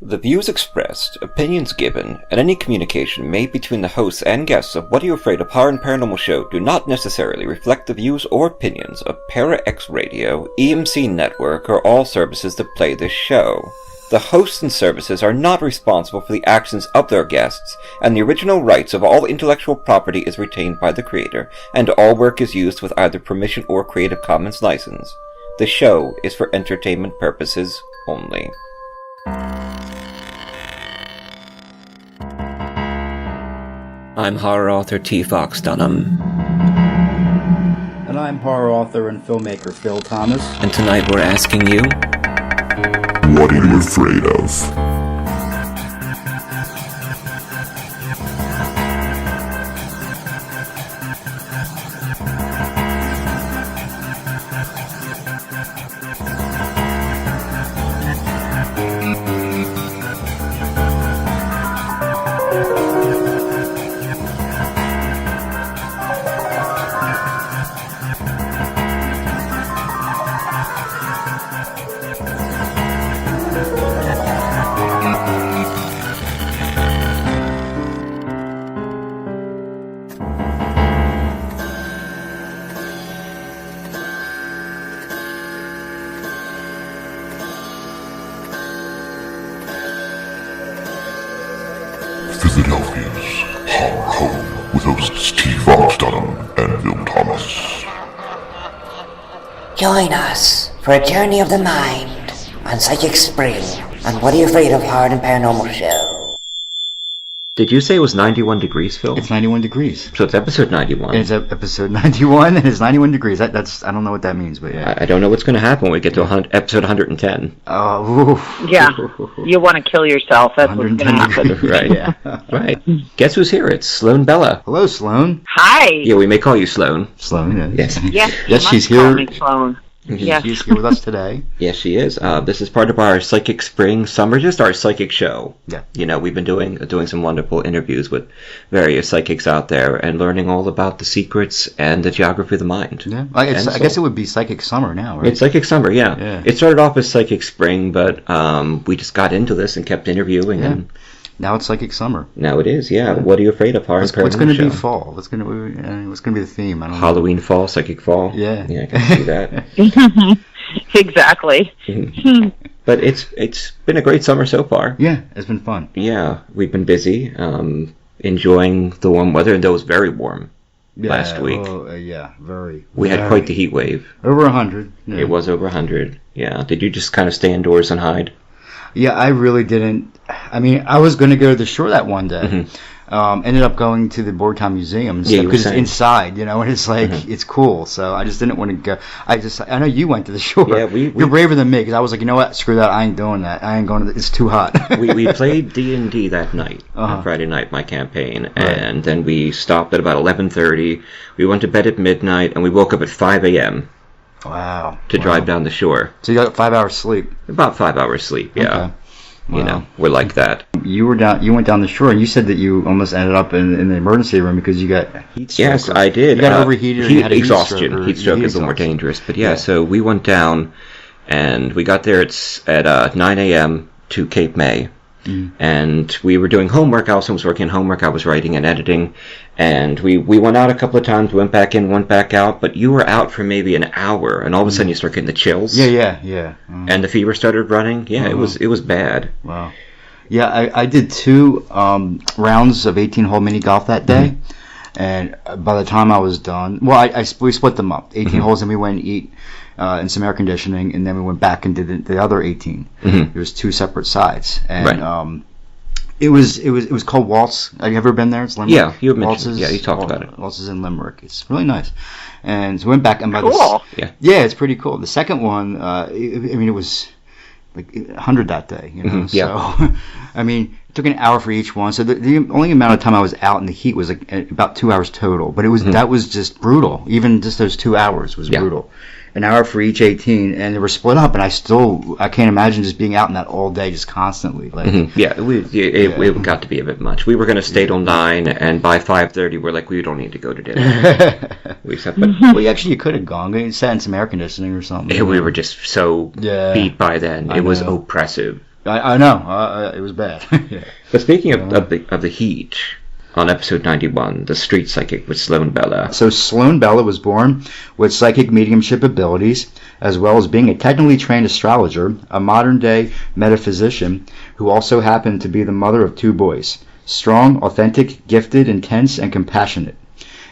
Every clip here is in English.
The views expressed, opinions given, and any communication made between the hosts and guests of What Are You Afraid of Horror and Paranormal Show do not necessarily reflect the views or opinions of Para X Radio, EMC Network, or all services that play this show. The hosts and services are not responsible for the actions of their guests, and the original rights of all intellectual property is retained by the creator, and all work is used with either permission or Creative Commons license. The show is for entertainment purposes only. I'm horror author T. Fox Dunham. And I'm horror author and filmmaker Phil Thomas. And tonight we're asking you, what are you afraid of? Philadelphia's horror home with hosts T. Fox Dunham and Phil Thomas. Join us for a journey of the mind on Psychic Spring on What Are You Afraid of Horror and Paranormal Show. Did you say it was 91 degrees, Phil? It's 91 degrees. So it's episode 91. It's episode 91, and it's 91 degrees. That's I don't know what that means, but yeah. I don't know what's going to happen when we get to episode 110. Oh, yeah. You want to kill yourself. That's what's going to happen. Right. Yeah. Right. Guess who's here? It's Sloan Bella. Hello, Sloan. Hi. Yeah, we may call you Sloan. Sloan, yes. Yes, she's call here. me Sloan. Yes. She's here with us today. Yes, she is. This is part of our Psychic Spring Summer, just our psychic show. Yeah. You know, we've been doing some wonderful interviews with various psychics out there and learning all about the secrets and the geography of the mind. Yeah. I guess it would be Psychic Summer now, right? It's Psychic Summer, yeah. Yeah. It started off as Psychic Spring, but we just got into this and kept interviewing. Yeah. And now it's Psychic Summer. now it is, yeah. What are you afraid of? Horror and Paranormal What's going to be Show. fall? What's going to be the theme? I don't know. Halloween fall, psychic fall. Yeah. Yeah, I can see that. Exactly. But it's been a great summer so far. Yeah, it's been fun. Yeah, we've been busy, enjoying the warm weather, and it was very warm last week. Yeah, very. We had quite the heat wave. Over 100. Yeah. It was over 100. Yeah. Did you just kind of stay indoors and hide? Yeah, I really didn't. I mean, I was going to go to the shore that one day. Ended up going to the Boardtown Museum and stuff because it's inside, you know, and it's like it's cool. So I just didn't want to go. I know you went to the shore. Yeah, you're braver than me because I was like, you know what, screw that, I ain't doing that. I ain't going to. It's too hot. we played D&D that night, on Friday night, my campaign, and then we stopped at about 11:30. We went to bed at midnight, and we woke up at 5 a.m. Wow. to drive down the shore. So you got 5 hours sleep. About 5 hours sleep. Yeah. Okay. Wow. You know, we're like that. You went down the shore, and you said that you almost ended up in the emergency room because you got heat stroke. Yes, I did. You got overheated. Heat and had a exhaustion. Heat stroke is a little more dangerous. But yeah, so we went down, and we got there at 9 a.m. to Cape May. And we were doing homework. Allison was working on homework. I was writing and editing. And we went out a couple of times, went back in, went back out. But you were out for maybe an hour, and all of a sudden you start getting the chills. Yeah. And the fever started running. Yeah, it was bad. Wow. Yeah, I did 2 rounds of 18-hole mini golf that day. And by the time I was done, we split them up. 18 holes, and we went and eat in some air conditioning, and then we went back and did the other 18. There was 2 separate sides, and it was called Waltz. Have you ever been there? It's Limerick. Yeah, you mentioned. Yeah, you talked about it. Waltz is in Limerick. It's really nice, and so we went back and cool. Yeah, it's pretty cool. The second one, it was like 100 that day, you know. So, I mean, it took an hour for each one. So the only amount of time I was out in the heat was like about 2 hours total. But that was just brutal. Even just those 2 hours was brutal. An hour for each 18, and they were split up. And I can't imagine just being out in that all day, just constantly. Like, it got to be a bit much. We were going to stay till 9, and by 5:30, we're like, we don't need to go to dinner. Actually, you could have gone. Sat in some air conditioning or something. We were just so beat by then. It was oppressive. I know. It was bad. Yeah. But speaking of the heat, on episode 91, the street psychic with Sloan Bella. So Sloan Bella was born with psychic mediumship abilities, as well as being a technically trained astrologer, a modern-day metaphysician, who also happened to be the mother of 2 boys. Strong, authentic, gifted, intense, and compassionate.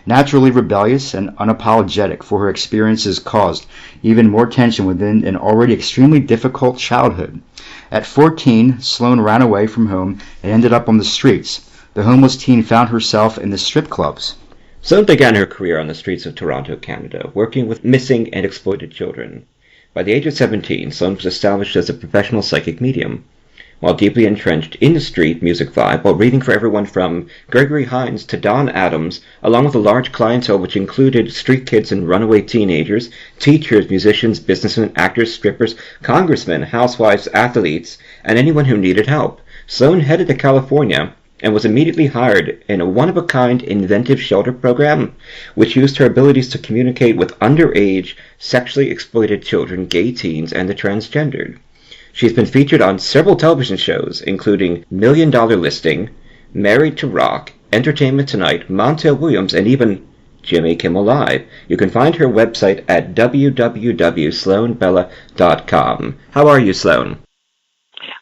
Naturally rebellious and unapologetic for her experiences caused even more tension within an already extremely difficult childhood. At 14, Sloan ran away from home and ended up on the streets. The homeless teen found herself in the strip clubs. Sloan began her career on the streets of Toronto, Canada, working with missing and exploited children. By the age of 17, Sloan was established as a professional psychic medium. While deeply entrenched in the street music vibe, while reading for everyone from Gregory Hines to Don Adams, along with a large clientele which included street kids and runaway teenagers, teachers, musicians, businessmen, actors, strippers, congressmen, housewives, athletes, and anyone who needed help, Sloan headed to California and was immediately hired in a one-of-a-kind inventive shelter program, which used her abilities to communicate with underage, sexually exploited children, gay teens, and the transgendered. She's been featured on several television shows, including Million Dollar Listing, Married to Rock, Entertainment Tonight, Montel Williams, and even Jimmy Kimmel Live. You can find her website at www.sloanbella.com. How are you, Sloan?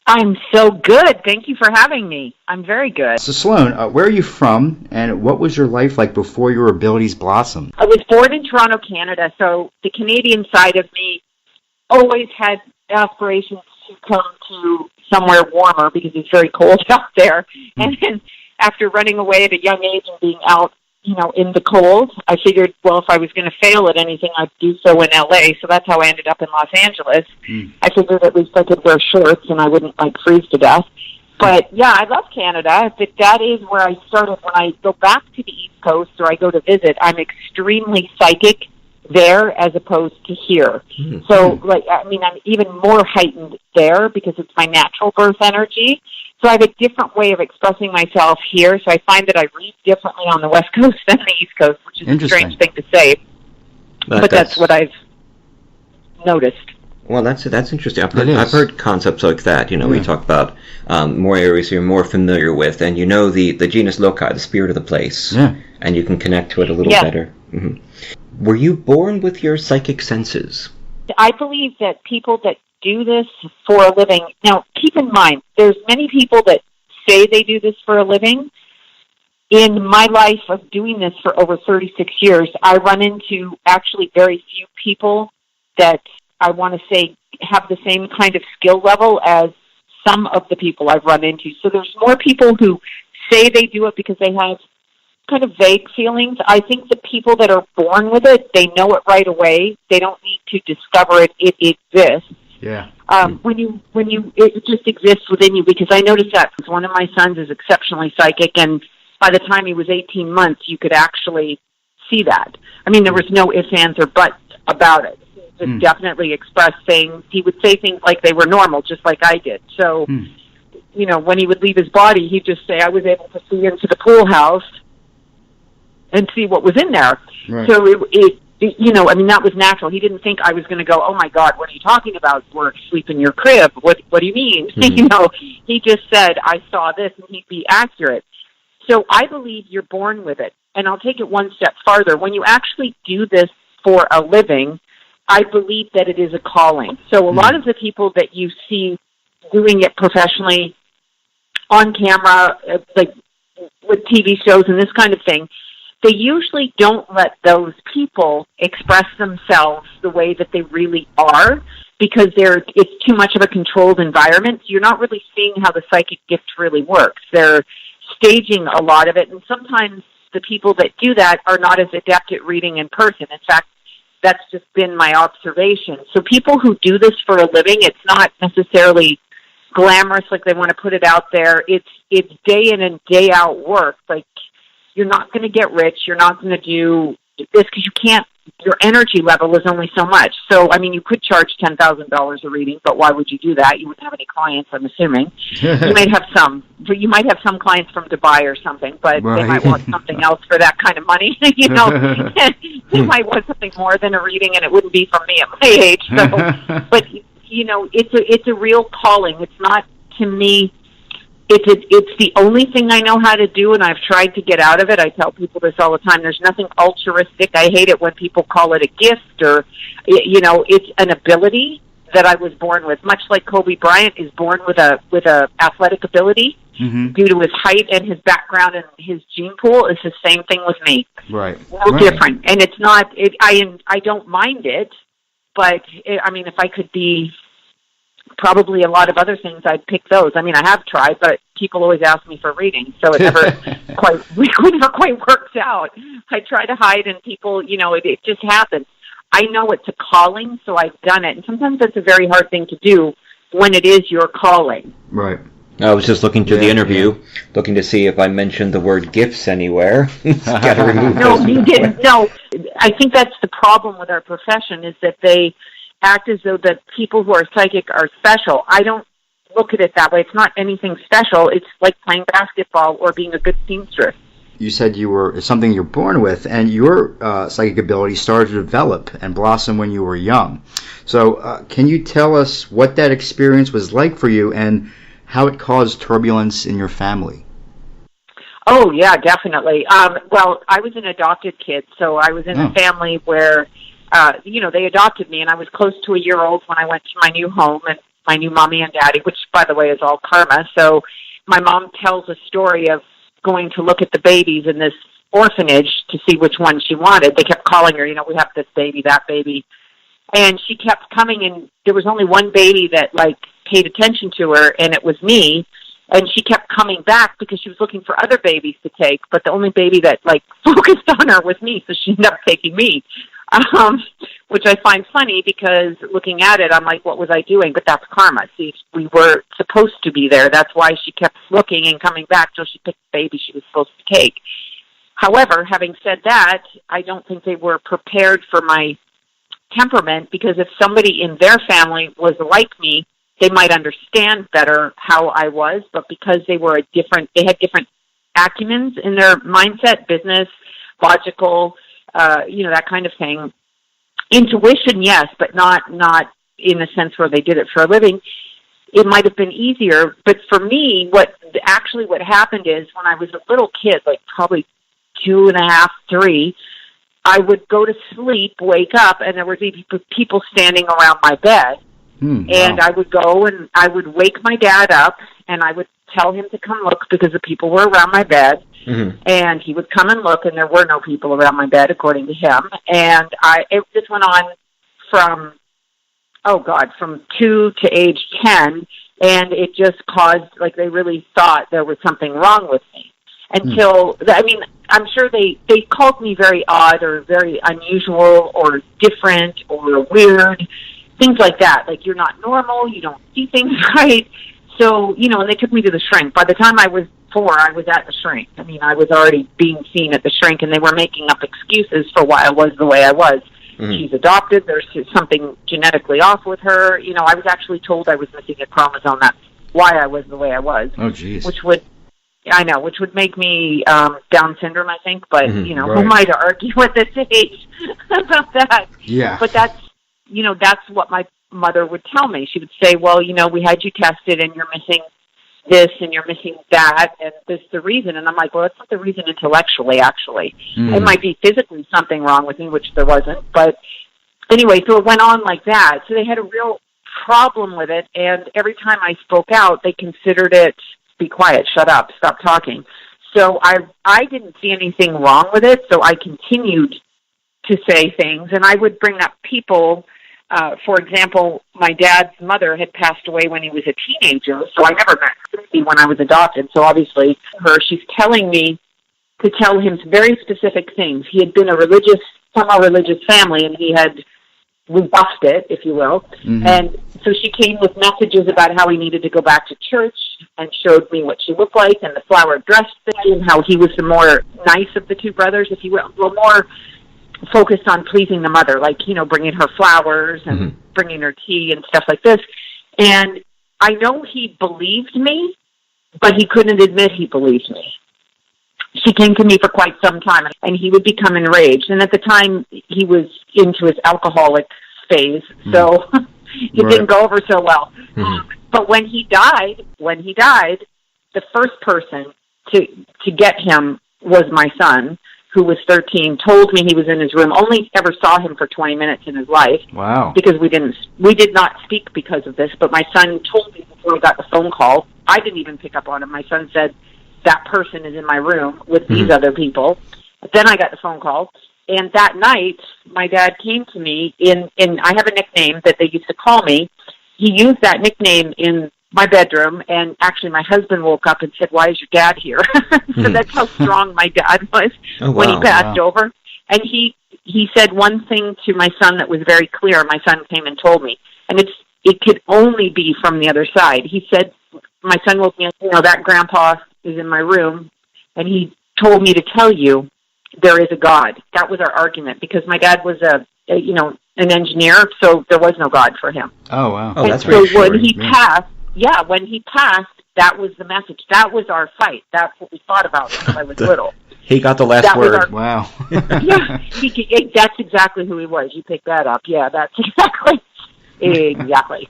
I'm so good. Thank you for having me. I'm very good. So Sloan, where are you from, and what was your life like before your abilities blossomed? I was born in Toronto, Canada, so the Canadian side of me always had aspirations to come to somewhere warmer because it's very cold out there. And then after running away at a young age and being out, in the cold, I figured, well, if I was going to fail at anything, I'd do so in LA. So that's how I ended up in Los Angeles. I figured at least I could wear shorts and I wouldn't freeze to death. But yeah, I love Canada. But that is where I started. When I go back to the East Coast or I go to visit, I'm extremely psychic there as opposed to here. So I'm even more heightened there because it's my natural birth energy. So I have a different way of expressing myself here. So I find that I read differently on the West Coast than the East Coast, which is a strange thing to say. But that's what I've noticed. Well, that's interesting. I've heard concepts like that. We talk about more areas you're more familiar with, and the genus loci, the spirit of the place, and you can connect to it a little better. Were you born with your psychic senses? I believe that people that do this for a living. Now, keep in mind, there's many people that say they do this for a living. In my life of doing this for over 36 years, I run into actually very few people that I want to say have the same kind of skill level as some of the people I've run into. So there's more people who say they do it because they have kind of vague feelings. I think the people that are born with it, they know it right away. They don't need to discover it. It exists. Yeah. It just exists within you, because I noticed that one of my sons is exceptionally psychic, and by the time he was 18 months, you could actually see that. I mean, there was no ifs, ands, or buts about it. He would definitely express things. He would say things like they were normal, just like I did. So, when he would leave his body, he'd just say, I was able to see into the pool house and see what was in there. Right. So that was natural. He didn't think I was going to go, oh my God, what are you talking about? We're asleep in your crib. What do you mean? He just said, I saw this, and he'd be accurate. So I believe you're born with it. And I'll take it one step farther. When you actually do this for a living, I believe that it is a calling. So a lot of the people that you see doing it professionally on camera, like with TV shows and this kind of thing, they usually don't let those people express themselves the way that they really are, because it's too much of a controlled environment. So you're not really seeing how the psychic gift really works. They're staging a lot of it, and sometimes the people that do that are not as adept at reading in person. In fact, that's just been my observation. So people who do this for a living, it's not necessarily glamorous, like they want to put it out there. It's day in and day out work. Like, you're not going to get rich. You're not going to do this because you can't. Your energy level is only so much. So, I mean, you could charge $10,000 a reading, but why would you do that? You wouldn't have any clients, I'm assuming. You might have some. You might have some clients from Dubai or something, but they might want something else for that kind of money. They might want something more than a reading, and it wouldn't be from me at my age. So, but it's a real calling. It's not to me, it's the only thing I know how to do, and I've tried to get out of it. I tell people this all the time. There's nothing altruistic. I hate it when people call it a gift or, it's an ability that I was born with. Much like Kobe Bryant is born with a athletic ability due to his height and his background and his gene pool. It's the same thing with me. Right. No different. And it's not. I don't mind it, but if I could be probably a lot of other things, I'd pick those. I have tried, but people always ask me for readings, so it never quite works out. I try to hide, and people, it just happens. I know it's a calling, so I've done it, and sometimes that's a very hard thing to do when it is your calling. Right. I was just looking through the interview, looking to see if I mentioned the word gifts anywhere. Got to remove No, those. you didn't. No, I think that's the problem with our profession, is that they act as though the people who are psychic are special. I don't look at it that way. It's not anything special. It's like playing basketball or being a good seamstress. You said it's something you're born with, and your psychic ability started to develop and blossom when you were young. So can you tell us what that experience was like for you and how it caused turbulence in your family? Oh, yeah, definitely. Well, I was an adopted kid, so I was in a family where they adopted me, and I was close to a year old when I went to my new home and my new mommy and daddy, which, by the way, is all karma. So my mom tells a story of going to look at the babies in this orphanage to see which one she wanted. They kept calling her, we have this baby, that baby. And she kept coming, and there was only one baby that, paid attention to her, and it was me. And she kept coming back because she was looking for other babies to take, but the only baby that, focused on her was me, so she ended up taking me. Which I find funny because looking at it, I'm like, what was I doing? But that's karma. See, we were supposed to be there. That's why she kept looking and coming back till she picked the baby she was supposed to take. However, having said that, I don't think they were prepared for my temperament, because if somebody in their family was like me, they might understand better how I was, but because they had different acumens in their mindset, business, logical, that kind of thing. Intuition, yes, but not in a sense where they did it for a living. It might have been easier, but for me, what happened is when I was a little kid, probably 2.5, 3, I would go to sleep, wake up, and there would be people standing around my bed. And I would go and I would wake my dad up, and I would tell him to come look because the people were around my bed. And he would come and look, and there were no people around my bed, according to him. And this went on from 2 to age 10, and it just caused, they really thought there was something wrong with me. Until, I'm sure they called me very odd or very unusual or different or weird, things like that. You're not normal, you don't see things right. So, and they took me to the shrink. By the time I was 4, I was at the shrink. I was already being seen at the shrink, and they were making up excuses for why I was the way I was. She's adopted. There's something genetically off with her. I was actually told I was missing a chromosome. That's why I was the way I was. Oh, geez. Which would make me Down syndrome, I think. But, right. Who am I to argue at this age about that? Yeah. But that's what my mother would tell me. She would say, well, we had you tested, and you're missing this and you're missing that, and this is the reason. And I'm like, well, that's not the reason intellectually, actually. It might be physically something wrong with me, which there wasn't. But anyway, so it went on like that. So they had a real problem with it, and every time I spoke out, they considered it, be quiet, shut up, stop talking. So I didn't see anything wrong with it, so I continued to say things, and I would bring up people. For example, my dad's mother had passed away when he was a teenager, so I never met Christy when I was adopted. So obviously, she's telling me to tell him very specific things. He had been from a religious family, and he had rebuffed it, if you will. And so she came with messages about how he needed to go back to church, and showed me what she looked like, and the flower dress thing, and how he was the more nice of the two brothers, if you will, more focused on pleasing the mother, bringing her flowers and bringing her tea and stuff like this. And I know he believed me, but he couldn't admit he believed me. She came to me for quite some time, and he would become enraged. And at the time, he was into his alcoholic phase, so it didn't go over so well. But when he died, the first person to get him was my son, who was 13, told me he was in his room, only ever saw him for 20 minutes in his life. Wow. Because we did not speak because of this, but my son told me before I got the phone call. I didn't even pick up on it. My son said, that person is in my room with these other people. Then I got the phone call, and that night, my dad came to me I have a nickname that they used to call me. He used that nickname in my bedroom, and actually my husband woke up and said, why is your dad here? So that's how strong my dad was when he passed over. And he said one thing to my son that was very clear. My son came and told me, and it could only be from the other side. He said, my son woke me up, that grandpa is in my room, and he told me to tell you there is a God. That was our argument, because my dad was an engineer, so there was no God for him. Oh, wow. Oh, that's so when he passed, when he passed, that was the message. That was our fight. That's what we thought about when I was little. He got the last word. Wow. Yeah, that's exactly who he was. You picked that up. Yeah, that's exactly.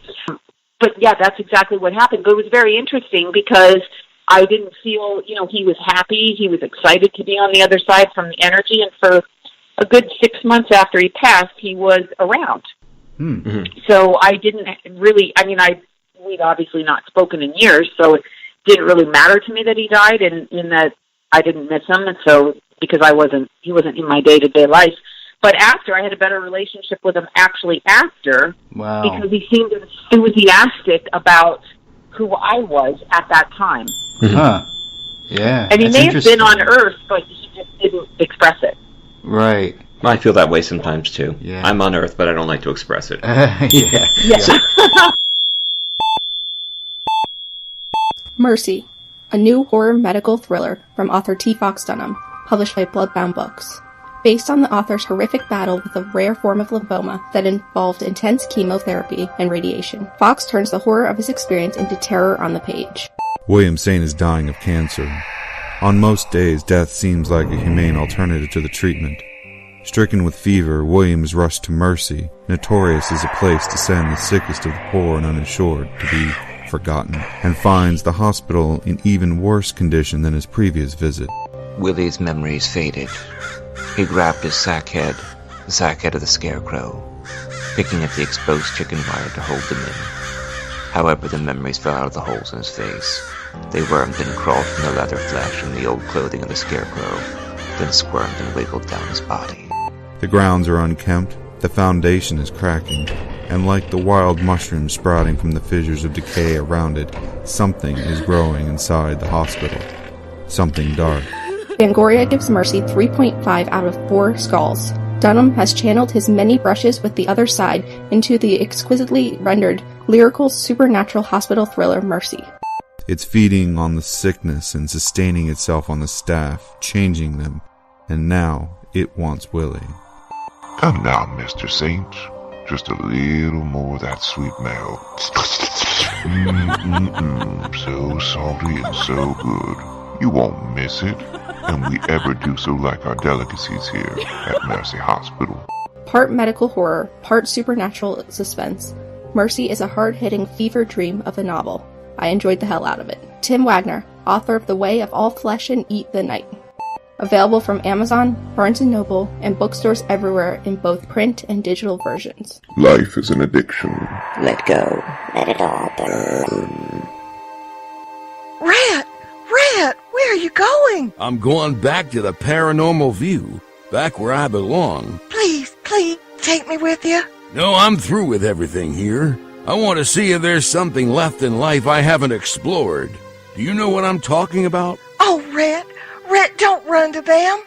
But yeah, that's exactly what happened. But it was very interesting because I didn't feel, he was happy. He was excited to be on the other side from the energy. And for a good 6 months after he passed, he was around. Mm-hmm. So I didn't really, we'd obviously not spoken in years, so it didn't really matter to me that he died, and in that I didn't miss him, and so because he wasn't in my day-to-day life. But after, I had a better relationship with him actually after, because he seemed enthusiastic about who I was at that time. Mm-hmm. Huh. Yeah. And he may have been on Earth, but he just didn't express it. Right. I feel that way sometimes, too. Yeah. I'm on Earth, but I don't like to express it. Yeah. Mercy, a new horror medical thriller from author T. Fox Dunham, published by Bloodbound Books. Based on the author's horrific battle with a rare form of lymphoma that involved intense chemotherapy and radiation, Fox turns the horror of his experience into terror on the page. William Saint is dying of cancer. On most days, death seems like a humane alternative to the treatment. Stricken with fever, William is rushed to Mercy, notorious as a place to send the sickest of the poor and uninsured to be forgotten, and finds the hospital in even worse condition than his previous visit. Willie's memories faded. He grabbed his sack head of the scarecrow, picking at the exposed chicken wire to hold them in. However, the memories fell out of the holes in his face. They wormed and crawled from the leather flesh and the old clothing of the scarecrow, then squirmed and wiggled down his body. The grounds are unkempt, the foundation is cracking, and like the wild mushrooms sprouting from the fissures of decay around it, something is growing inside the hospital. Something dark. Fangoria gives Mercy 3.5 out of 4 skulls. Dunham has channeled his many brushes with the other side into the exquisitely rendered, lyrical, supernatural hospital thriller Mercy. It's feeding on the sickness and sustaining itself on the staff, changing them, and now it wants Willie. Come now, Mr. Saint. Just a little more of that sweet milk. So salty and so good. You won't miss it. And we ever do so like our delicacies here at Mercy Hospital. Part medical horror, part supernatural suspense, Mercy is a hard-hitting fever dream of a novel. I enjoyed the hell out of it. Tim Wagner, author of The Way of All Flesh and Eat the Night. Available from Amazon, Barnes & Noble, and bookstores everywhere in both print and digital versions. Life is an addiction. Let go. Let it all burn. Rat! Rat! Where are you going? I'm going back to the Paranormal View, back where I belong. Please, take me with you. No, I'm through with everything here. I want to see if there's something left in life I haven't explored. Do you know what I'm talking about? Oh, Rat, don't run to them.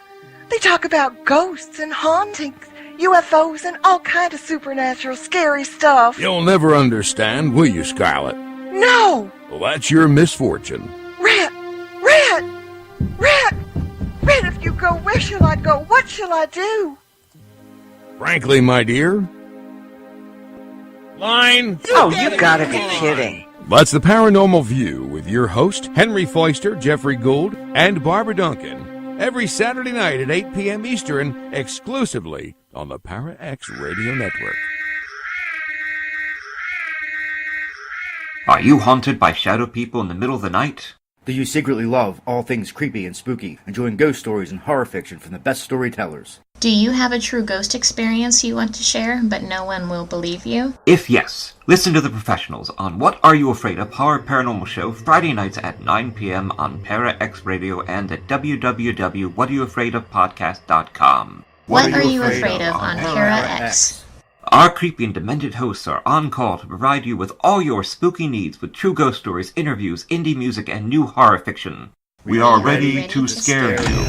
They talk about ghosts and hauntings, UFOs, and all kind of supernatural scary stuff. You'll never understand, will you, Scarlet? No! Well, that's your misfortune. Rat! If you go, where shall I go? What shall I do? Frankly, my dear... Line! Oh, you gotta be kidding. That's the Paranormal View with your host, Henry Foister, Jeffrey Gould, and Barbara Duncan. Every Saturday night at 8 p.m. Eastern, exclusively on the Para X Radio Network. Are you haunted by shadow people in the middle of the night? Do you secretly love all things creepy and spooky, enjoying ghost stories and horror fiction from the best storytellers? Do you have a true ghost experience you want to share, but no one will believe you? If yes, listen to the professionals on What Are You Afraid of? Horror Paranormal Show Friday nights at 9 p.m. on Para X Radio and at www.whatareyouafraidofpodcast.com. What Are You Afraid of on Para X? Our creepy and demented hosts are on call to provide you with all your spooky needs with true ghost stories, interviews, indie music, and new horror fiction. We are ready to scare you.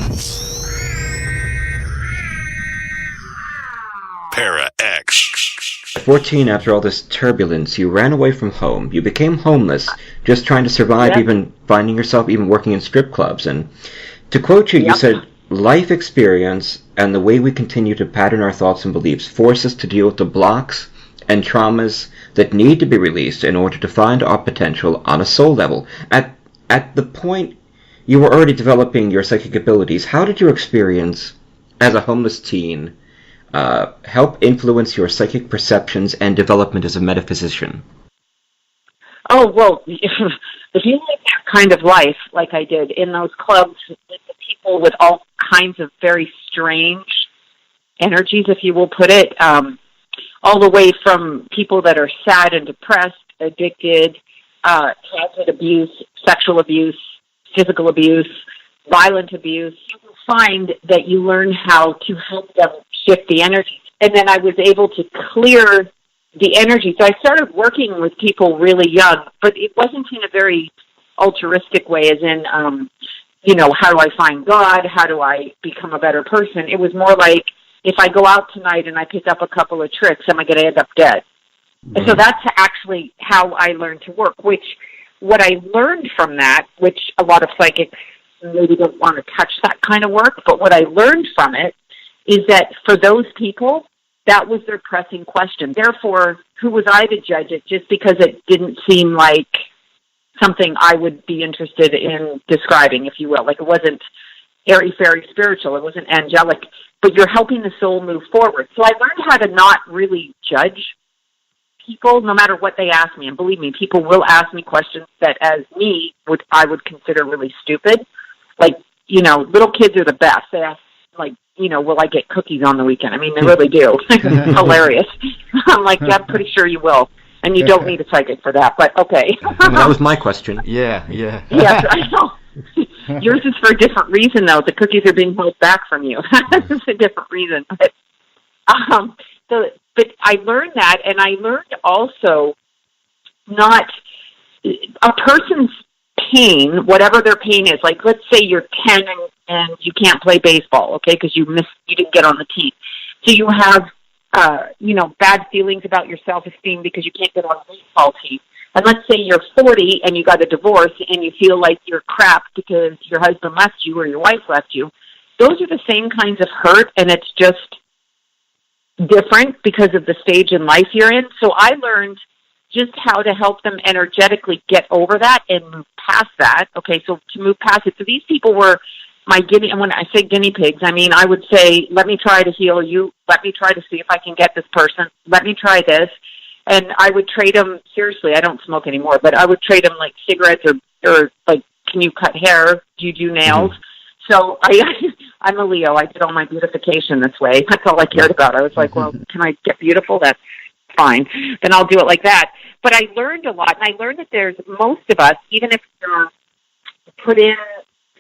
Para X. 14, after all this turbulence, you ran away from home. You became homeless, just trying to survive, even finding yourself even working in strip clubs. And to quote you, you said, life experience and the way we continue to pattern our thoughts and beliefs force us to deal with the blocks and traumas that need to be released in order to find our potential on a soul level. At the point you were already developing your psychic abilities, how did your experience as a homeless teen help influence your psychic perceptions and development as a metaphysician? Oh, well, if you live that kind of life like I did in those clubs with the people with all kinds of very strange energies, if you will put it, all the way from people that are sad and depressed, addicted, childhood abuse, sexual abuse, physical abuse, violent abuse, you will find that you learn how to help them shift the energy. And then I was able to clear the energy. So I started working with people really young, but it wasn't in a very altruistic way, as in, how do I find God? How do I become a better person? It was more like, if I go out tonight and I pick up a couple of tricks, am I going to end up dead? Mm-hmm. And so that's actually how I learned to work, what I learned from that, which a lot of psychics maybe don't want to touch that kind of work, but what I learned from it is that for those people, that was their pressing question. Therefore, who was I to judge it just because it didn't seem like something I would be interested in describing, if you will. Like, it wasn't airy-fairy spiritual. It wasn't angelic. But you're helping the soul move forward. So I learned how to not really judge people, no matter what they ask me. And believe me, people will ask me questions that, as I would consider really stupid. Like, little kids are the best. They ask, will I get cookies on the weekend? I mean, they really do. Hilarious. I'm like, yeah, I'm pretty sure you will. And you don't need a psychic for that, but okay. That was my question. Yeah. Yes, I know. Yours is for a different reason, though. The cookies are being held back from you. It's a different reason. But I learned that, and I learned also not a person's pain, whatever their pain is. Like, let's say you're 10 and you can't play baseball, okay, because you didn't get on the team. So you have, bad feelings about your self-esteem because you can't get on the baseball team. And let's say you're 40 and you got a divorce and you feel like you're crap because your husband left you or your wife left you. Those are the same kinds of hurt, and it's just different because of the stage in life you're in. So I learned just how to help them energetically get over that and move past that. Okay, so to move past it. So these people were my guinea, and when I say guinea pigs, I mean, I would say, let me try to heal you. Let me try to see if I can get this person. Let me try this. And I would trade them, seriously, I don't smoke anymore, but I would trade them like cigarettes or like, can you cut hair? Do you do nails? Mm-hmm. So I'm a Leo. I did all my beautification this way. That's all I cared about. I was like, well, can I get beautiful? That's fine. Then I'll do it like that. But I learned a lot, and I learned that there's most of us, even if you're put in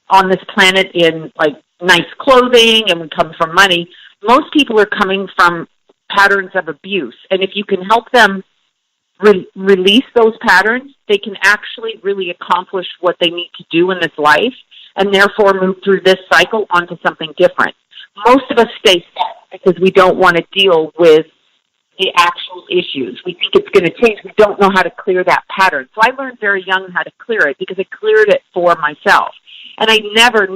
on this planet in like nice clothing and we come from money, most people are coming from patterns of abuse. And if you can help them release those patterns, they can actually really accomplish what they need to do in this life and therefore move through this cycle onto something different. Most of us stay stuck because we don't want to deal with the actual issues. We think it's going to change. We don't know how to clear that pattern. So I learned very young how to clear it because I cleared it for myself. And I never,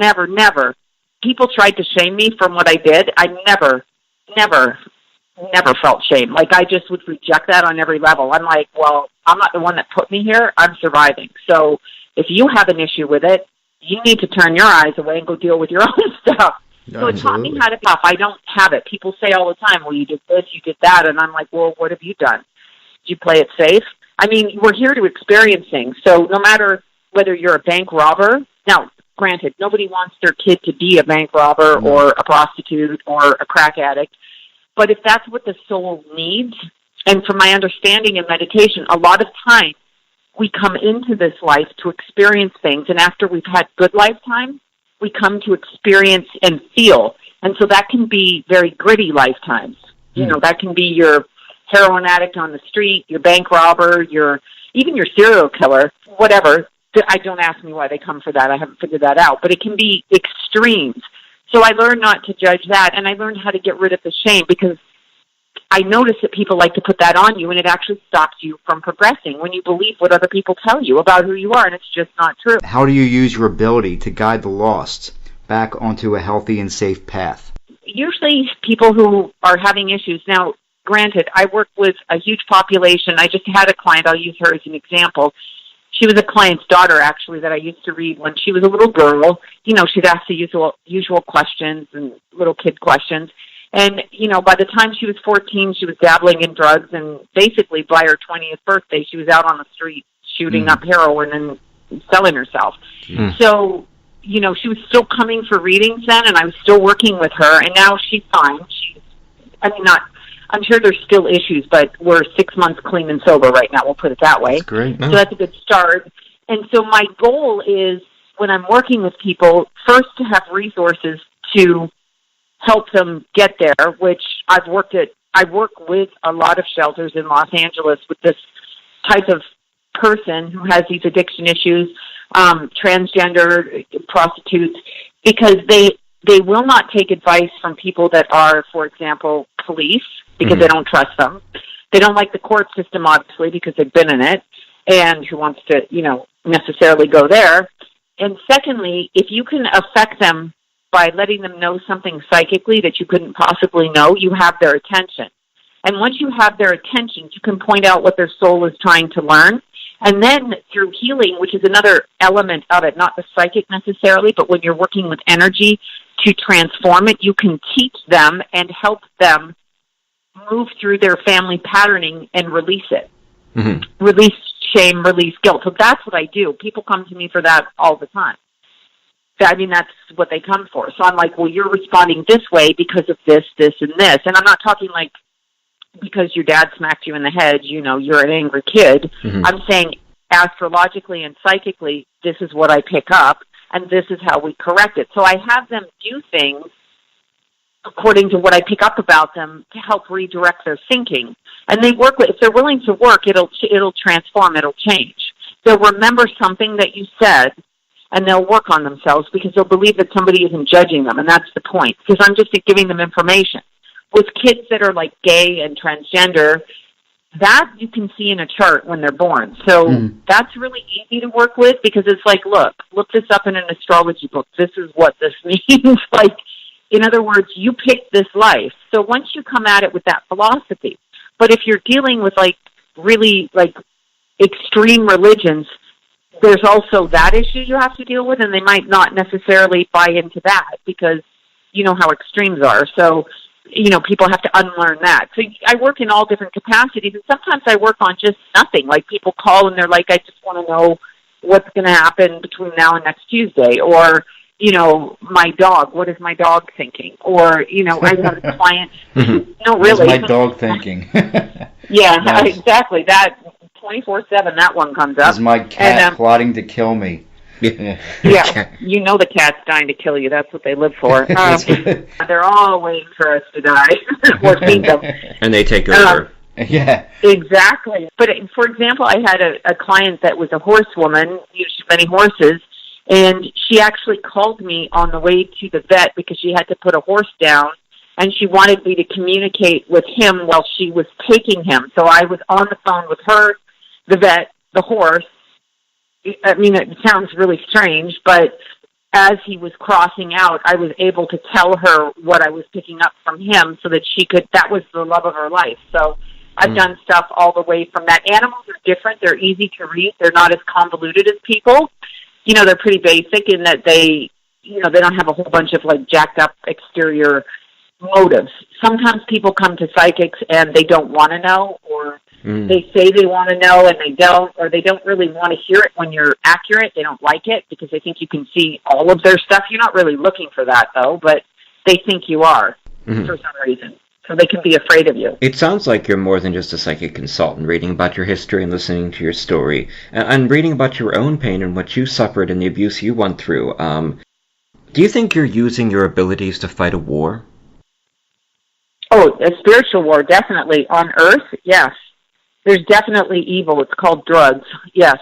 people tried to shame me from what I did. I never felt shame. Like, I just would reject that on every level. I'm like, well, I'm not the one that put me here. I'm surviving. So if you have an issue with it, you need to turn your eyes away and go deal with your own stuff. So it taught me how to tough. I don't have it. People say all the time, well, you did this, you did that. And I'm like, well, what have you done? Did you play it safe? I mean, we're here to experience things. So no matter whether you're a bank robber, now, granted, nobody wants their kid to be a bank robber or a prostitute or a crack addict. But if that's what the soul needs, and from my understanding in meditation, a lot of times we come into this life to experience things, and after we've had good lifetimes, we come to experience and feel. And so that can be very gritty lifetimes. You know, that can be your heroin addict on the street, your bank robber, even your serial killer, whatever. I don't ask me why they come for that. I haven't figured that out. But it can be extremes. So I learned not to judge that, and I learned how to get rid of the shame, because I notice that people like to put that on you, and it actually stops you from progressing when you believe what other people tell you about who you are, and it's just not true. How do you use your ability to guide the lost back onto a healthy and safe path? Usually people who are having issues. Now, granted, I work with a huge population. I just had a client, I'll use her as an example. She was a client's daughter, actually, that I used to read when she was a little girl. You know, she'd ask the usual questions and little kid questions. And, you know, by the time she was 14, she was dabbling in drugs, and basically by her 20th birthday, she was out on the street shooting up heroin and selling herself. So, you know, she was still coming for readings then, and I was still working with her, and now she's fine. I'm sure there's still issues, but we're 6 months clean and sober right now, we'll put it that way. That's great. So that's a good start. And so my goal is, when I'm working with people, first to have resources to help them get there, which I work with a lot of shelters in Los Angeles with this type of person who has these addiction issues, transgender prostitutes, because they will not take advice from people that are, for example, police, because they don't trust them. They don't like the court system, obviously, because they've been in it, and who wants to, you know, necessarily go there. And secondly, if you can affect them by letting them know something psychically that you couldn't possibly know, you have their attention. And once you have their attention, you can point out what their soul is trying to learn. And then through healing, which is another element of it, not the psychic necessarily, but when you're working with energy to transform it, you can teach them and help them move through their family patterning and release it. Release shame, release guilt. So that's what I do. People come to me for that all the time. I mean, that's what they come for. So I'm like, well, you're responding this way because of this, this, and this. And I'm not talking like because your dad smacked you in the head, you know, you're an angry kid. I'm saying astrologically and psychically, this is what I pick up, and this is how we correct it. So I have them do things according to what I pick up about them to help redirect their thinking. And they work with, if they're willing to work, it'll transform, it'll change. They'll remember something that you said, and they'll work on themselves because they'll believe that somebody isn't judging them, and that's the point, because I'm just giving them information. With kids that are like gay and transgender, that you can see in a chart when they're born. So that's really easy to work with because it's like, look this up in an astrology book. This is what this means. Like, in other words, you picked this life. So once you come at it with that philosophy, but if you're dealing with like really like extreme religions, there's also that issue you have to deal with, and they might not necessarily buy into that because you know how extremes are. So, you know, people have to unlearn that. So I work in all different capacities, and sometimes I work on just nothing. Like people call and they're like, I just want to know what's going to happen between now and next Tuesday, or, you know, my dog, what is my dog thinking? Or, you know, I have a client, no, really. What's my dog thinking? Yeah, nice. Exactly. That 24/7, that one comes up. Is my cat plotting to kill me? Yeah, you know the cat's dying to kill you. That's what they live for. They're all waiting for us to die or feed them. And they take over. Yeah. Exactly. But, for example, I had a client that was a horsewoman, used many horses, and she actually called me on the way to the vet because she had to put a horse down, and she wanted me to communicate with him while she was taking him. So I was on the phone with her, the vet, the horse. I mean, it sounds really strange, but as he was crossing out, I was able to tell her what I was picking up from him so that she could, that was the love of her life. So I've done stuff all the way from that. Animals are different. They're easy to read. They're not as convoluted as people. You know, they're pretty basic in that they, you know, they don't have a whole bunch of like jacked up exterior motives. Sometimes people come to psychics and they don't want to know, or They say they want to know and they don't, or they don't really want to hear it when you're accurate. They don't like it because they think you can see all of their stuff. You're not really looking for that, though, but they think you are for some reason. So they can be afraid of you. It sounds like you're more than just a psychic consultant, reading about your history and listening to your story, and reading about your own pain and what you suffered and the abuse you went through. Do you think you're using your abilities to fight a war? Oh, a spiritual war, definitely. On Earth, yes. There's definitely evil. It's called drugs, yes.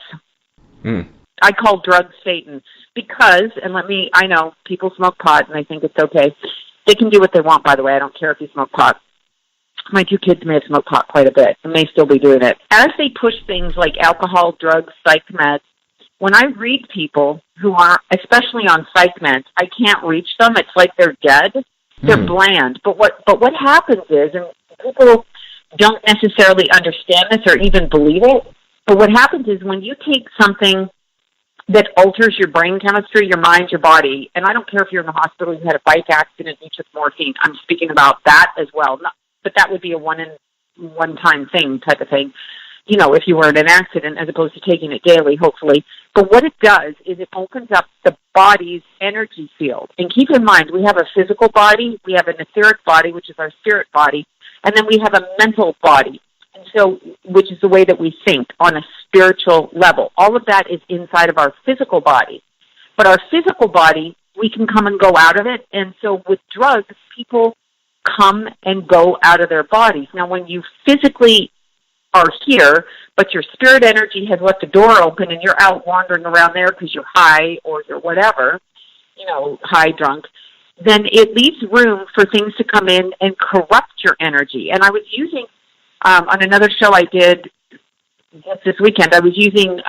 I call drugs Satan because, and I know people smoke pot and they think it's okay. They can do what they want, by the way. I don't care if you smoke pot. My 2 kids may have smoked pot quite a bit and may still be doing it. As they push things like alcohol, drugs, psych meds, when I read people who are, especially on psych meds, I can't reach them. It's like they're dead. They're bland. But what happens is, and people don't necessarily understand this or even believe it, but what happens is when you take something that alters your brain chemistry, your mind, your body, and I don't care if you're in the hospital, you had a bike accident, you took morphine. I'm speaking about that as well. But that would be a one-time thing type of thing, if you were in an accident as opposed to taking it daily, hopefully. But what it does is it opens up the body's energy field. And keep in mind, we have a physical body, we have an etheric body, which is our spirit body, and then we have a mental body, and so which is the way that we think on a spiritual level. All of that is inside of our physical body. But our physical body, we can come and go out of it. And so with drugs, people come and go out of their bodies. Now, when you physically are here, but your spirit energy has left the door open and you're out wandering around there because you're high or you're whatever, high, drunk, then it leaves room for things to come in and corrupt your energy. And I was using, on another show I did just this weekend, I was using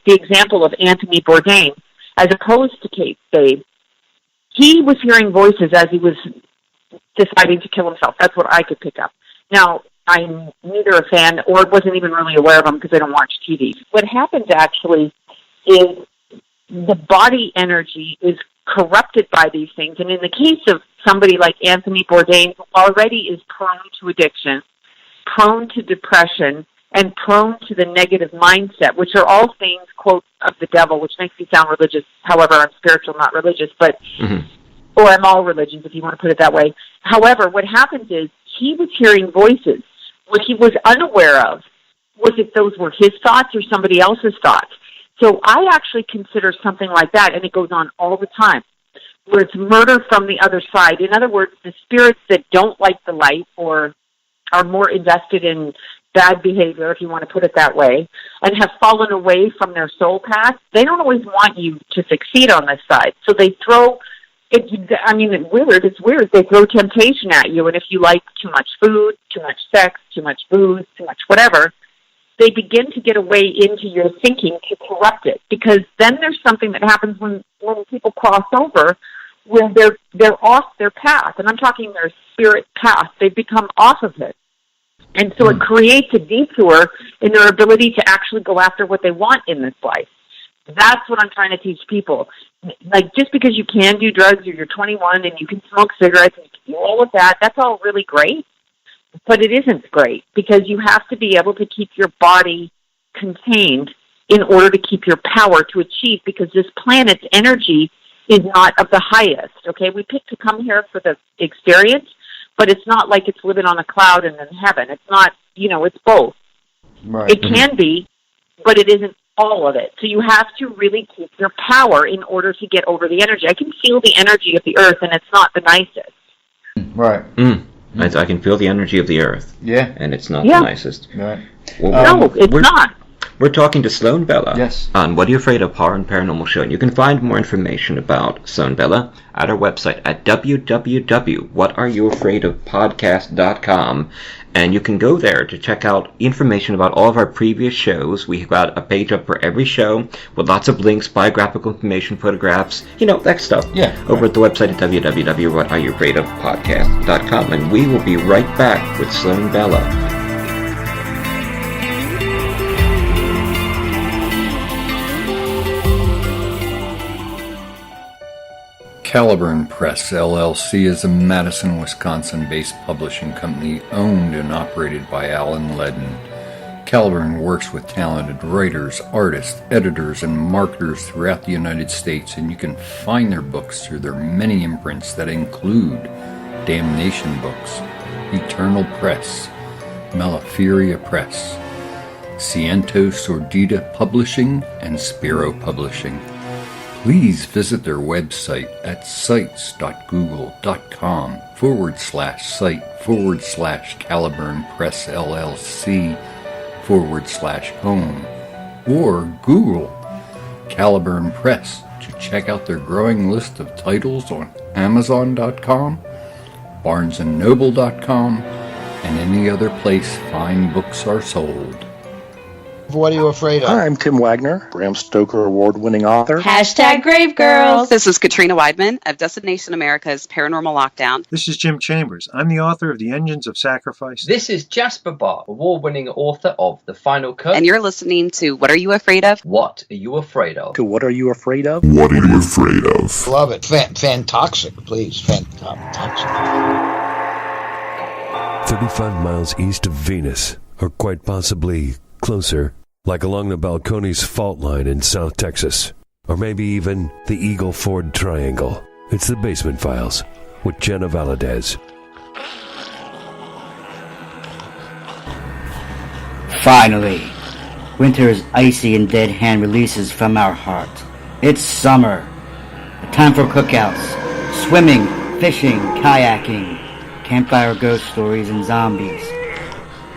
the example of Anthony Bourdain as opposed to Kate Spade. He was hearing voices as he was deciding to kill himself. That's what I could pick up. Now, I'm neither a fan or wasn't even really aware of them because I don't watch TV. What happens actually is the body energy is corrupted by these things. And in the case of somebody like Anthony Bourdain, who already is prone to addiction, prone to depression, and prone to the negative mindset, which are all things, quote, of the devil, which makes me sound religious. However, I'm spiritual, not religious, but or I'm all religions, if you want to put it that way. However, what happens is he was hearing voices. What he was unaware of was if those were his thoughts or somebody else's thoughts. So I actually consider something like that, and it goes on all the time, where it's murder from the other side. In other words, the spirits that don't like the light or are more invested in bad behavior, if you want to put it that way, and have fallen away from their soul path, they don't always want you to succeed on this side. So they throw, it's weird. They throw temptation at you, and if you like too much food, too much sex, too much booze, too much whatever, they begin to get a way into your thinking to corrupt it. Because then there's something that happens when people cross over where they're off their path. And I'm talking their spirit path. They become off of it. And so it creates a detour in their ability to actually go after what they want in this life. That's what I'm trying to teach people. Like, just because you can do drugs or you're 21 and you can smoke cigarettes and you can do all of that, that's all really great. But it isn't great because you have to be able to keep your body contained in order to keep your power to achieve, because this planet's energy is not of the highest, okay? We pick to come here for the experience, but it's not like it's living on a cloud and in heaven. It's not, it's both. Right. It can be, but it isn't all of it. So you have to really keep your power in order to get over the energy. I can feel the energy of the earth, and it's not the nicest. Right. I can feel the energy of the earth. Yeah. And it's not the nicest. Right. Well, no, it's not. We're talking to Sloan Bella yes. on What Are You Afraid of? Horror and Paranormal Show. And you can find more information about Sloan Bella at our website at www.whatareyoufraidofpodcast.com. And you can go there to check out information about all of our previous shows. We've got a page up for every show with lots of links, biographical information, photographs, that stuff. Yeah. Over at the website at www.whatareyoufraidofpodcast.com. And we will be right back with Sloan Bella. Caliburn Press, LLC is a Madison, Wisconsin-based publishing company owned and operated by Alan Ledden. Caliburn works with talented writers, artists, editors, and marketers throughout the United States, and you can find their books through their many imprints that include Damnation Books, Eternal Press, Malaferia Press, Ciento Sordida Publishing, and Spiro Publishing. Please visit their website at sites.google.com/site/Caliburn Press LLC/home, or Google Caliburn Press to check out their growing list of titles on Amazon.com, BarnesandNoble.com, and any other place fine books are sold. What are you afraid of? Hi, I'm Tim Wagner, Bram Stoker award-winning author. Hashtag Grave Girls. This is Katrina Weidman of Destination America's Paranormal Lockdown. This is Jim Chambers. I'm the author of The Engines of Sacrifice. This is Jasper Barr, award-winning author of The Final Cut. And you're listening to What Are You Afraid of? What Are You Afraid of? To What Are You Afraid of? What are you afraid of? Love it. Fantoxic, please. Fantoxic. 35 miles east of Venus, or quite possibly closer, like along the Balcones fault line in South Texas, or maybe even the Eagle Ford Triangle. It's the Basement Files with Jenna Valadez. Finally, winter is icy and dead hand releases from our heart. It's summer. A time for cookouts, swimming, fishing, kayaking, campfire ghost stories, and zombies.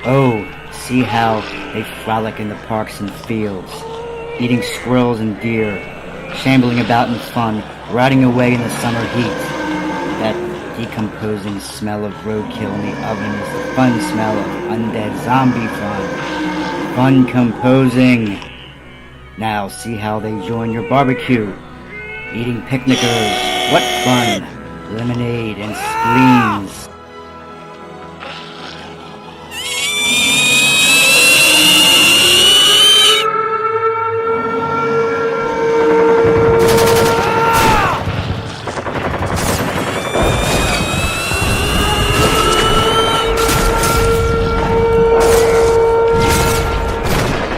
Oh, see how they frolic in the parks and fields, eating squirrels and deer, shambling about in fun, riding away in the summer heat. That decomposing smell of roadkill in the oven is the fun smell of undead zombie fun. Fun composing. Now see how they join your barbecue, eating picnickers. What fun! Lemonade and spleens.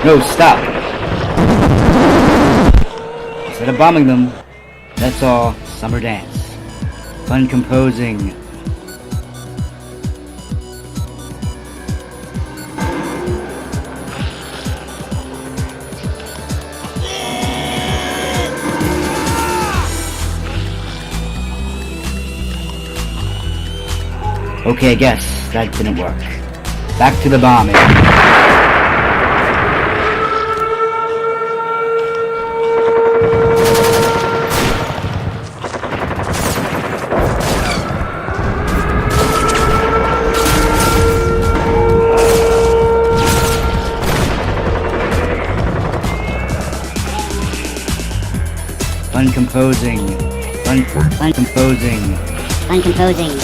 No, stop. Instead of bombing them, let's all summer dance. Fun composing. Okay, I guess that didn't work. Back to the bombing. Fun composing. Fun composing. Fun composing.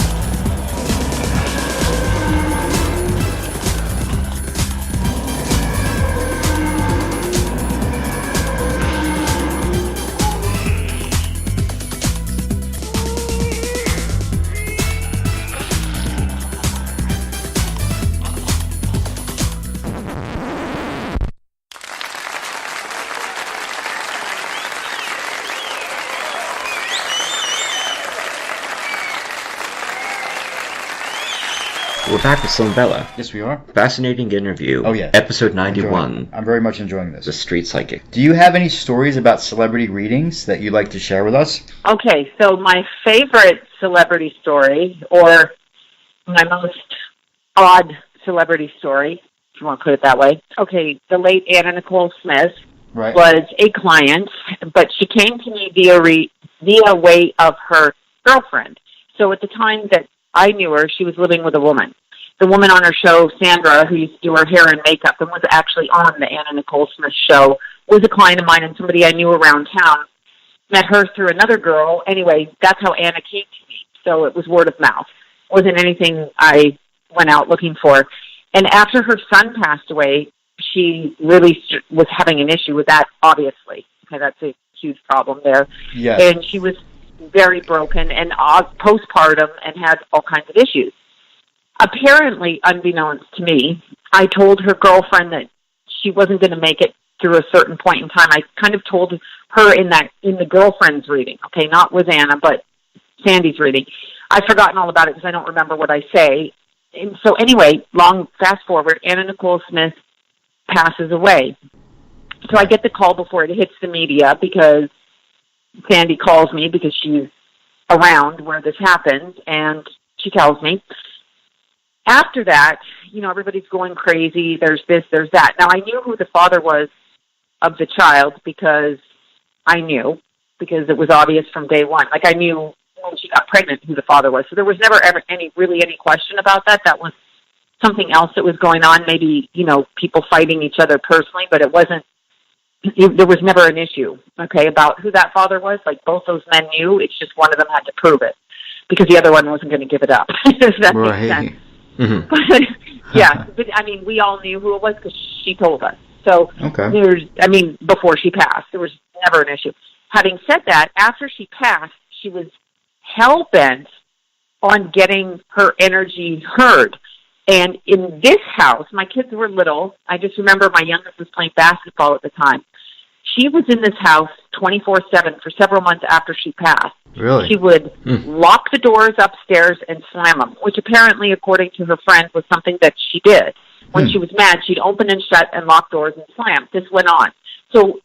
We're back with Sloan Bella. Yes, we are. Fascinating interview. Oh, yeah. Episode 91. I'm very much enjoying this. The Street Psychic. Do you have any stories about celebrity readings that you'd like to share with us? Okay, so my favorite celebrity story, or my most odd celebrity story, if you want to put it that way. Okay, the late Anna Nicole Smith was a client, but she came to me via way of her girlfriend. So at the time that I knew her, she was living with a woman. The woman on her show, Sandra, who used to do her hair and makeup and was actually on the Anna Nicole Smith show, was a client of mine and somebody I knew around town. Met her through another girl. Anyway, that's how Anna came to me. So it was word of mouth. Wasn't anything I went out looking for. And after her son passed away, she really was having an issue with that, obviously. Okay, that's a huge problem there. Yes. And she was very broken and postpartum and had all kinds of issues. Apparently, unbeknownst to me, I told her girlfriend that she wasn't going to make it through a certain point in time. I kind of told her in the girlfriend's reading, okay, not with Anna, but Sandy's reading. I've forgotten all about it because I don't remember what I say. And so anyway, fast forward, Anna Nicole Smith passes away. So I get the call before it hits the media because Sandy calls me because she's around where this happened, and she tells me. After that, everybody's going crazy. There's this, there's that. Now, I knew who the father was of the child because it was obvious from day one. Like, I knew when she got pregnant who the father was. So there was never ever any question about that. That was something else that was going on. Maybe, people fighting each other personally, but there was never an issue, okay, about who that father was. Like, both those men knew. It's just one of them had to prove it because the other one wasn't going to give it up. Does that make sense? Mm-hmm. But, yeah, but I mean, we all knew who it was because she told us. So, before she passed, there was never an issue. Having said that, after she passed, she was hell-bent on getting her energy heard. And in this house, my kids were little. I just remember my youngest was playing basketball at the time. She was in this house 24/7 for several months after she passed. Really? She would lock the doors upstairs and slam them, which apparently, according to her friend, was something that she did. When she was mad, she'd open and shut and lock doors and slam. This went on. So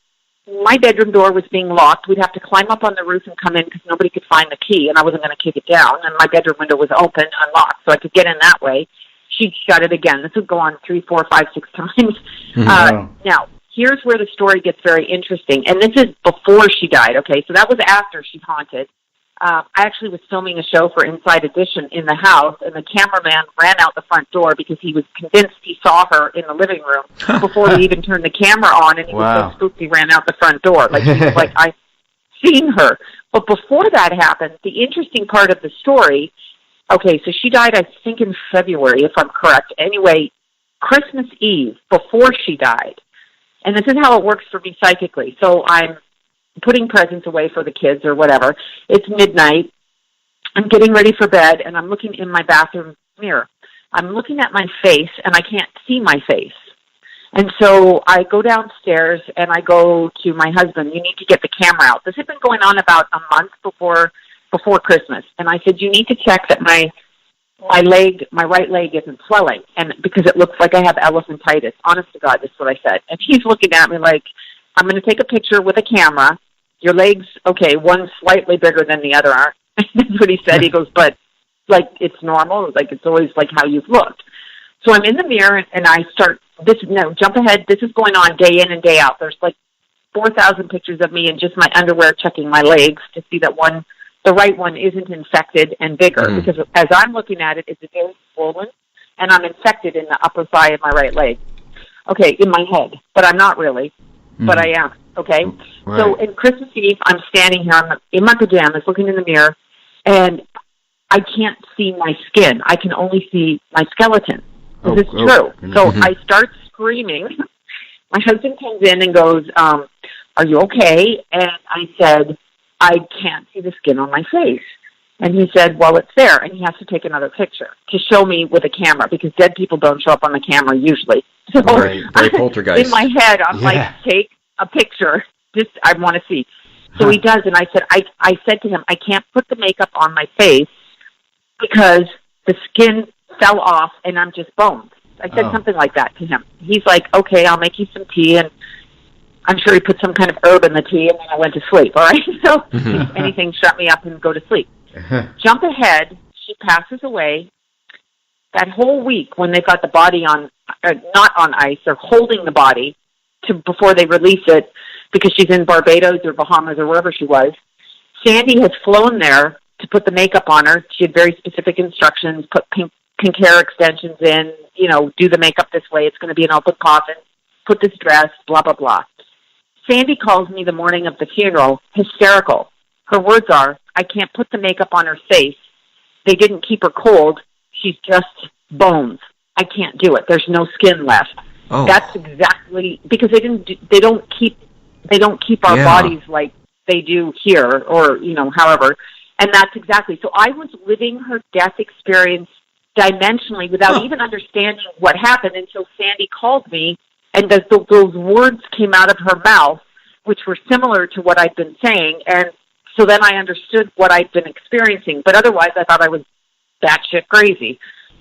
my bedroom door was being locked. We'd have to climb up on the roof and come in because nobody could find the key, and I wasn't going to kick it down. And my bedroom window was open, unlocked, so I could get in that way. She'd shut it again. This would go on 3, 4, 5, 6 times. Now, here's where the story gets very interesting. And this is before she died, okay? So that was after she's haunted. I actually was filming a show for Inside Edition in the house, and the cameraman ran out the front door because he was convinced he saw her in the living room before we even turned the camera on, and he was so spooked he ran out the front door. Like, he was like, I've seen her. But before that happened, the interesting part of the story, okay, so she died, I think, in February, if I'm correct. Anyway, Christmas Eve, before she died, and this is how it works for me psychically. So I'm putting presents away for the kids or whatever. It's midnight. I'm getting ready for bed, and I'm looking in my bathroom mirror. I'm looking at my face, and I can't see my face. And so I go downstairs, and I go to my husband, you need to get the camera out. This had been going on about a month before Christmas. And I said, you need to check that my right leg isn't swelling, and because it looks like I have elephantitis. Honest to God, that's what I said. And he's looking at me like, I'm going to take a picture with a camera. Your legs, okay, one's slightly bigger than the other aren't. That's what he said. He goes, but, like, it's normal. Like, it's always like how you've looked. So I'm in the mirror, and I start, jump ahead. This is going on day in and day out. There's, like, 4,000 pictures of me in just my underwear checking my legs to see that the right one isn't infected and bigger, because as I'm looking at it, it's very swollen, and I'm infected in the upper thigh of my right leg. Okay, in my head, but I'm not really, but I am, okay? Right. So in Christmas Eve, I'm standing here, I'm in my pajamas, looking in the mirror, and I can't see my skin. I can only see my skeleton. This is true. So I start screaming. My husband comes in and goes, are you okay? And I said, I can't see the skin on my face. And he said, well, it's there. And he has to take another picture to show me with a camera, because dead people don't show up on the camera usually. So very poltergeist. In my head, I'm like, take a picture. Just, I want to see. So he does. And I said to him, I can't put the makeup on my face because the skin fell off and I'm just bones. I said something like that to him. He's like, okay, I'll make you some tea. And I'm sure he put some kind of herb in the tea, and then I went to sleep, all right? So anything, shut me up and go to sleep. Jump ahead, she passes away. That whole week when they got the body not on ice, they're holding the body before they release it, because she's in Barbados or Bahamas or wherever she was. Sandy has flown there to put the makeup on her. She had very specific instructions, put pink hair extensions in, do the makeup this way. It's going to be an open coffin. Put this dress, blah, blah, blah. Sandy calls me the morning of the funeral, hysterical. Her words are, I can't put the makeup on her face. They didn't keep her cold. She's just bones. I can't do it. There's no skin left. Oh. That's exactly, because they don't keep our bodies like they do here, or, however. And that's exactly. So I was living her death experience dimensionally without even understanding what happened until Sandy called me and those words came out of her mouth, which were similar to what I'd been saying, and so then I understood what I'd been experiencing, but otherwise I thought I was batshit crazy.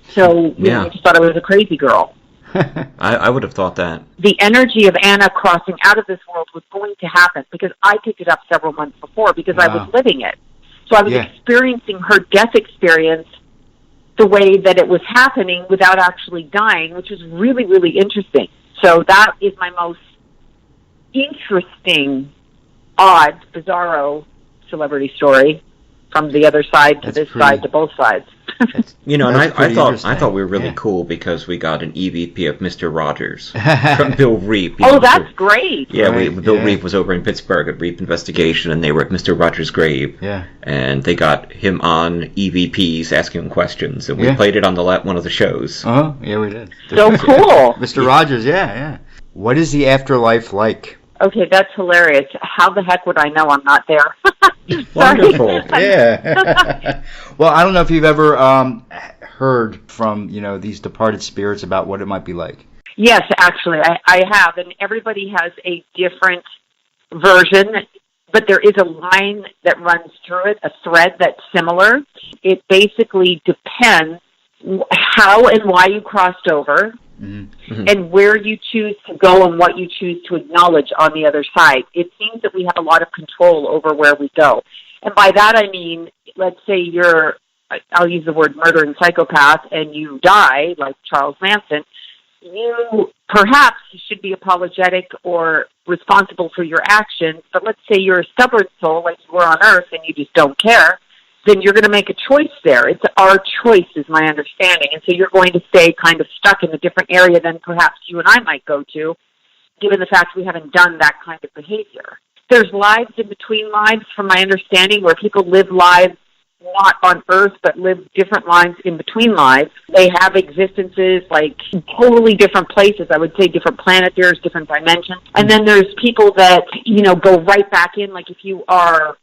So I just thought I was a crazy girl. I would have thought that. The energy of Anna crossing out of this world was going to happen because I picked it up several months before because I was living it. So I was experiencing her death experience the way that it was happening without actually dying, which was really, really interesting. So that is my most interesting, odd, bizarro celebrity story from the other side to this side to both sides. You know, and I thought we were really cool because we got an EVP of Mr. Rogers from Bill Reap. Oh, that's great. Yeah, Bill Reap was over in Pittsburgh at Reap Investigation, and they were at Mr. Rogers' grave. Yeah. And they got him on EVPs asking him questions, and we played it on one of the shows. Oh, yeah, we did. So cool. Mr. Rogers, yeah. What is the afterlife like? Okay, that's hilarious. How the heck would I know I'm not there? Wonderful. Yeah. Well, I don't know if you've ever heard from, these departed spirits about what it might be like. Yes, actually, I have, and everybody has a different version, but there is a line that runs through it, a thread that's similar. It basically depends how and why you crossed over, and where you choose to go and what you choose to acknowledge on the other side. It seems that we have a lot of control over where we go. And by that I mean, let's say I'll use the word murdering psychopath, and you die, like Charles Manson, you perhaps should be apologetic or responsible for your actions, but let's say you're a stubborn soul like you were on Earth and you just don't care, then you're going to make a choice there. It's our choice, is my understanding. And so you're going to stay kind of stuck in a different area than perhaps you and I might go to, given the fact we haven't done that kind of behavior. There's lives in between lives, from my understanding, where people live lives not on Earth, but live different lives in between lives. They have existences like totally different places. I would say different planet. There's different dimensions. And then there's people that, go right back in, like if you are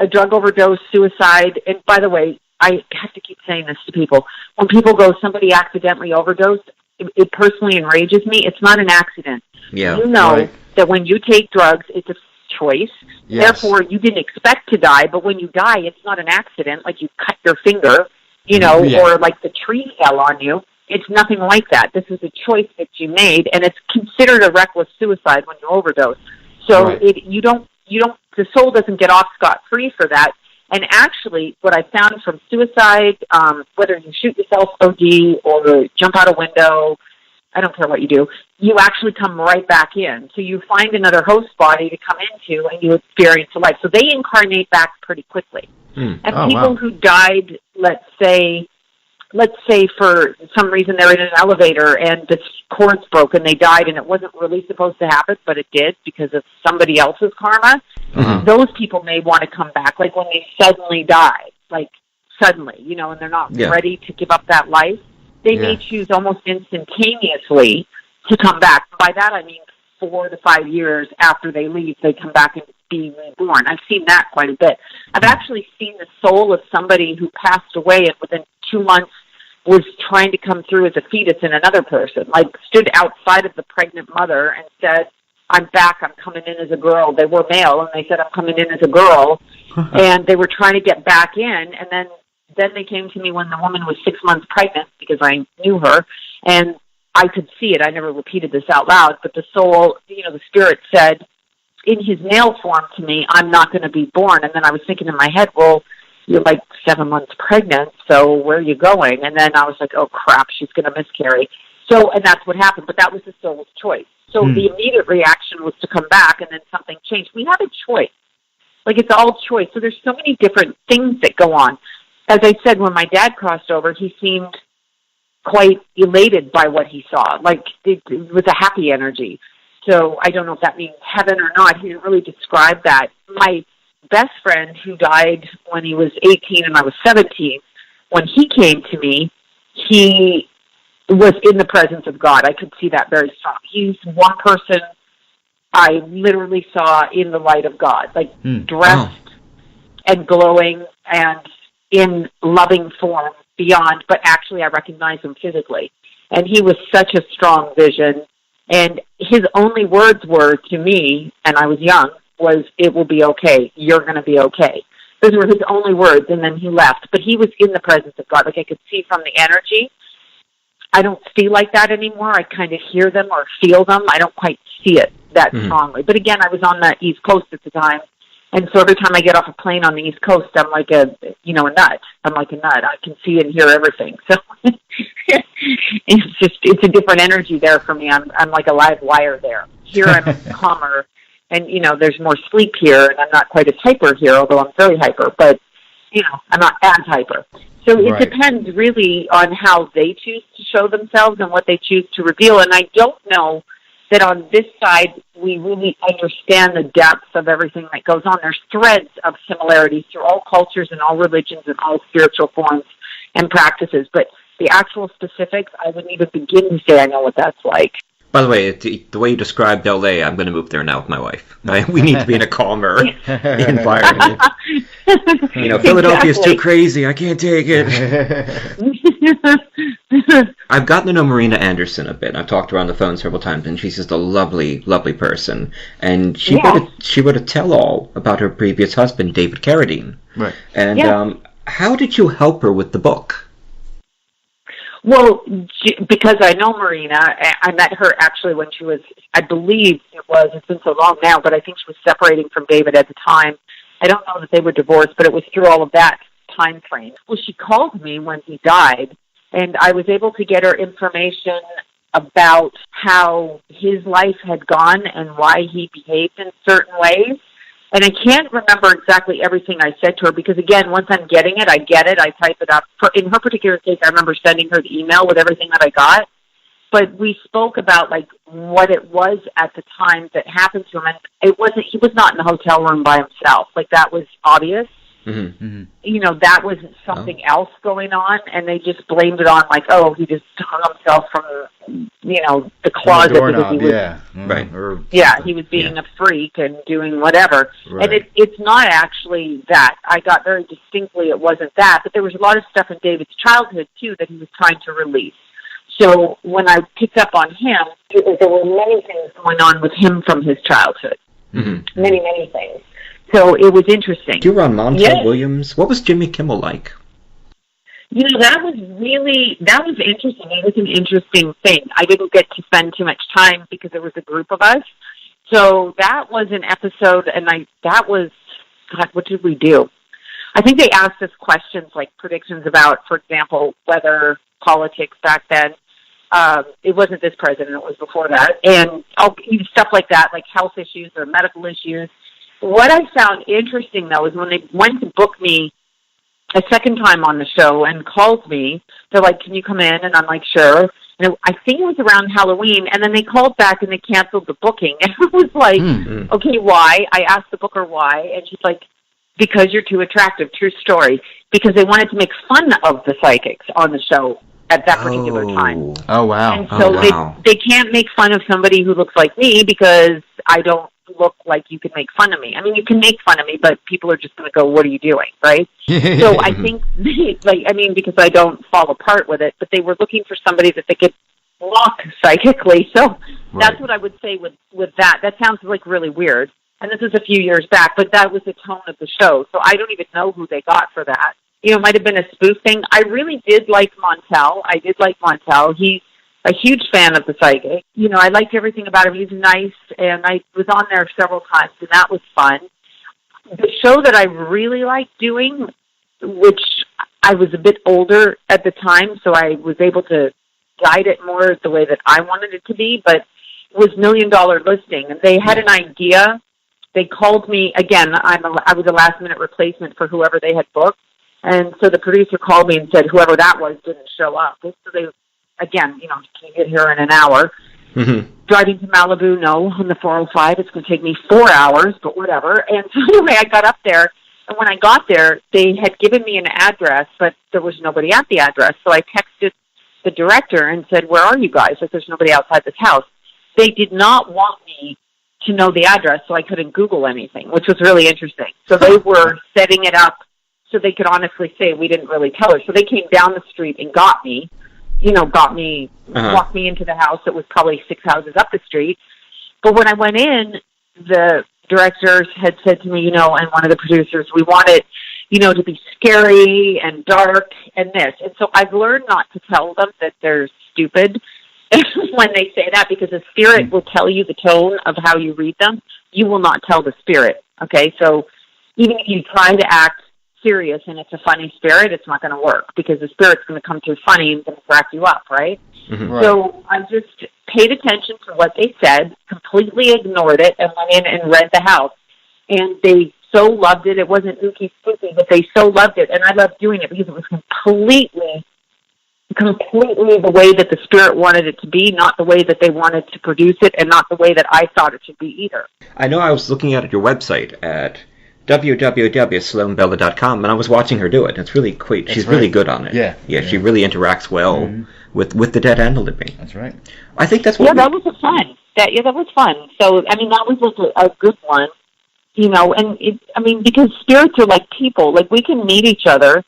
a drug overdose, suicide. And by the way, I have to keep saying this to people. When people go, somebody accidentally overdosed, it personally enrages me. It's not an accident. Yeah, that when you take drugs, it's a choice. Yes. Therefore, you didn't expect to die, but when you die, it's not an accident, like you cut your finger, or like the tree fell on you. It's nothing like that. This is a choice that you made, and it's considered a reckless suicide when you overdose. So the soul doesn't get off scot-free for that. And actually, what I found from suicide, whether you shoot yourself OD or jump out a window, I don't care what you do, you actually come right back in. So you find another host body to come into and you experience a life. So they incarnate back pretty quickly. And people who died, let's say for some reason they're in an elevator and the cord's broken, they died and it wasn't really supposed to happen, but it did because of somebody else's karma. Those people may want to come back, like when they suddenly die, like suddenly, and they're not ready to give up that life. They may choose almost instantaneously to come back. By that I mean 4 to 5 years after they leave, they come back and be reborn. I've seen that quite a bit. I've actually seen the soul of somebody who passed away and within 2 months was trying to come through as a fetus in another person, like stood outside of the pregnant mother and said, I'm back, I'm coming in as a girl. They were male, and they said, I'm coming in as a girl. And they were trying to get back in, and then they came to me when the woman was 6 months pregnant, because I knew her, and I could see it. I never repeated this out loud, but the soul, the spirit said in his male form to me, I'm not going to be born. And then I was thinking in my head, well, you're like 7 months pregnant, so where are you going? And then I was like, oh, crap, she's going to miscarry. So, and that's what happened, but that was the soul's choice. So the immediate reaction was to come back, and then something changed. We have a choice. Like, it's all choice. So there's so many different things that go on. As I said, when my dad crossed over, he seemed quite elated by what he saw. Like, it was a happy energy. So I don't know if that means heaven or not. He didn't really describe that. My best friend, who died when he was 18 and I was 17, when he came to me, he was in the presence of God. I could see that very strong. He's one person I literally saw in the light of God, like dressed and glowing and in loving form beyond, but actually I recognized him physically. And he was such a strong vision. And his only words were to me, and I was young, was, "It will be okay. You're going to be okay." Those were his only words, and then he left. But he was in the presence of God. Like, I could see from the energy. I don't see like that anymore. I kind of hear them or feel them. I don't quite see it that strongly. But again, I was on the East Coast at the time. And so every time I get off a plane on the East Coast, I'm like a nut. I'm like a nut. I can see and hear everything. So it's a different energy there for me. I'm like a live wire there. Here I'm calmer, and, there's more sleep here, and I'm not quite as hyper here, although I'm very hyper, but, I'm not as hyper. So it depends really on how they choose to show themselves and what they choose to reveal. And I don't know that on this side we really understand the depths of everything that goes on. There's threads of similarities through all cultures and all religions and all spiritual forms and practices. But the actual specifics, I wouldn't even begin to say I know what that's like. By the way, the way you described LA, I'm going to move there now with my wife. We need to be in a calmer environment. Philadelphia's too crazy. I can't take it. I've gotten to know Marina Anderson a bit. I've talked to her on the phone several times, and she's just a lovely, lovely person. And she wrote a tell-all about her previous husband, David Carradine. Right. And how did you help her with the book? Well, because I know Marina, I met her actually when she was, I believe it's been so long now, but I think she was separating from David at the time. I don't know that they were divorced, but it was through all of that time frame. Well, she called me when he died, and I was able to get her information about how his life had gone and why he behaved in certain ways. And I can't remember exactly everything I said to her because, again, once I'm getting it, I get it. I type it up. In her particular case, I remember sending her the email with everything that I got. But we spoke about, like, what it was at the time that happened to him. And he was not in the hotel room by himself. Like, that was obvious. Mm-hmm. That was something else going on. And they just blamed it on, like, he just hung himself from, the closet because he was, he was being a freak and doing whatever. Right. And it's not actually that. I got very distinctly it wasn't that, but there was a lot of stuff in David's childhood too that he was trying to release. So when I picked up on him, there were many things going on with him from his childhood. Mm-hmm. Many, many things. So it was interesting. You were on Montel Williams. What was Jimmy Kimmel like? That was interesting. It was an interesting thing. I didn't get to spend too much time because there was a group of us. So that was an episode, and what did we do? I think they asked us questions like predictions about, for example, weather, politics back then. It wasn't this president, it was before that. And stuff like that, like health issues or medical issues. What I found interesting, though, is when they went to book me a second time on the show and called me, they're like, "Can you come in?" And I'm like, "Sure." And I think it was around Halloween, and then they called back and they canceled the booking. And I was like, "Okay, why?" I asked the booker why, and she's like, "Because you're too attractive." True story. Because they wanted to make fun of the psychics on the show at that particular time. Oh, wow. And so they can't make fun of somebody who looks like me because I don't look like you could make fun of me. I mean, you can make fun of me, but people are just going to go, "What are you doing?" Right? So I think, because I don't fall apart with it, but they were looking for somebody that they could block psychically. So that's what I would say with that. That sounds like really weird. And this is a few years back, but that was the tone of the show. So I don't even know who they got for that. It might have been a spoof thing. I really did like Montel. He's a huge fan of the psychic. I liked everything about him. He's nice, and I was on there several times, and that was fun. The show that I really liked doing, which I was a bit older at the time, so I was able to guide it more the way that I wanted it to be, but was $1 Million Listing. And they had an idea. They called me, again, I was a last-minute replacement for whoever they had booked, and so the producer called me and said whoever that was didn't show up. So they, again, can you get here in an hour? Mm-hmm. Driving to Malibu, no, on the 405. It's going to take me 4 hours, but whatever. And so anyway, I got up there, and when I got there, they had given me an address, but there was nobody at the address. So I texted the director and said, "Where are you guys? Like, there's nobody outside this house." They did not want me to know the address, so I couldn't Google anything, which was really interesting. So they were setting it up so they could honestly say we didn't really tell her. So they came down the street and got me. got me, walked me into the house that was probably 6 houses up the street. But when I went in, the directors had said to me, and one of the producers, we want it, to be scary and dark and this. And so I've learned not to tell them that they're stupid when they say that, because the spirit will tell you the tone of how you read them. You will not tell the spirit, okay? So even if you try to act serious and it's a funny spirit, it's not going to work, because the spirit's going to come through funny and going to crack you up, right? Right. So I just paid attention to what they said, completely ignored it, and went in and read the house. And they so loved it. It wasn't ooky spooky, but they so loved it. And I loved doing it because it was completely the way that the spirit wanted it to be, not the way that they wanted to produce it, and not the way that I thought it should be either. I know I was looking at your website at www.sloanbella.com, and I was watching her do it. It's really quick. She's really good on it. Yeah, she really interacts well with the dead and the living. That's right. I think that's what. Yeah, that was fun. That was fun. So I mean, that was like a good one, and because spirits are like people. Like, we can meet each other,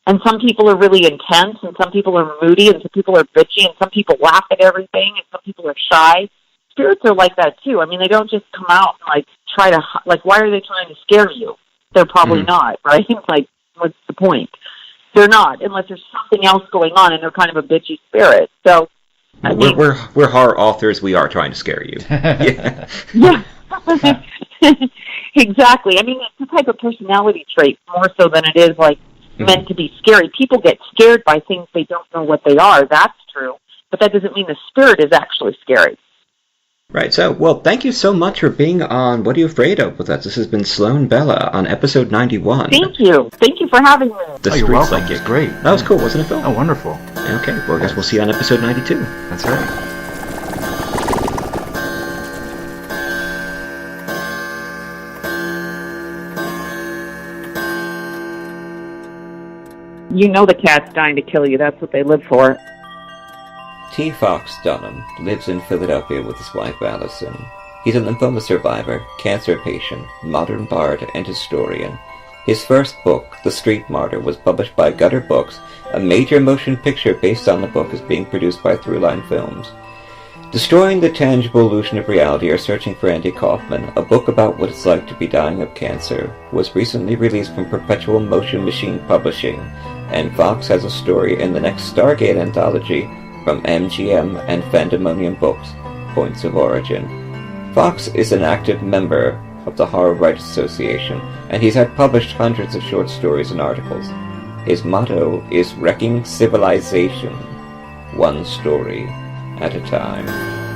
and some people are really intense, and some people are moody, and some people are bitchy, and some people laugh at everything, and some people are shy. Spirits are like that too. I mean, they don't just come out and try to, why are they trying to scare you? They're probably not, right? Like, what's the point? They're not, unless there's something else going on, and they're kind of a bitchy spirit. So, we're horror authors. We are trying to scare you. Yeah. Exactly. I mean, it's a type of personality trait more so than it is meant to be scary. People get scared by things they don't know what they are. That's true, but that doesn't mean the spirit is actually scary. Right, so, well, thank you so much for being on What Are You Afraid Of with us. This has been Sloan Bella on episode 91. Thank you. Thank you for having me. You're welcome. It's great. That was cool, wasn't it, Phil? Oh, wonderful. Okay, well, I guess we'll see you on episode 92. That's right. The cat's dying to kill you. That's what they live for. T. Fox Dunham lives in Philadelphia with his wife Allison. He's a lymphoma survivor, cancer patient, modern bard, and historian. His first book, The Street Martyr, was published by Gutter Books. A major motion picture based on the book is being produced by Throughline Films. Destroying the Tangible Illusion of Reality or Searching for Andy Kaufman, a book about what it's like to be dying of cancer, was recently released from Perpetual Motion Machine Publishing, and Fox has a story in the next Stargate anthology from MGM and Fandemonium Books, Points of Origin. Fox is an active member of the Horror Writers Association, and he's had published hundreds of short stories and articles. His motto is Wrecking Civilization, one story at a time.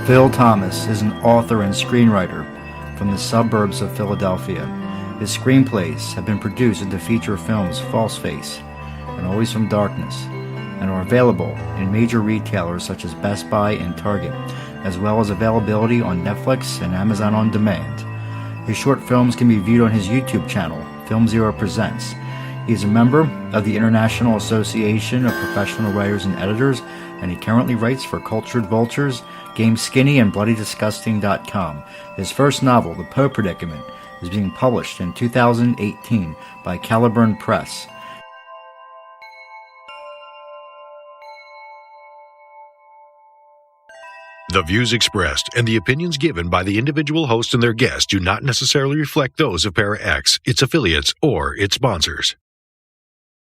Phil Thomas is an author and screenwriter from the suburbs of Philadelphia. His screenplays have been produced into feature films False Face and Always from Darkness, and are available in major retailers such as Best Buy and Target, as well as availability on Netflix and Amazon On Demand. His short films can be viewed on his YouTube channel, Film Zero Presents. He is a member of the International Association of Professional Writers and Editors, and he currently writes for Cultured Vultures, Game Skinny, and BloodyDisgusting.com. His first novel, The Poe Predicament, is being published in 2018 by Caliburn Press. The views expressed and the opinions given by the individual host and their guests do not necessarily reflect those of Para X, its affiliates, or its sponsors.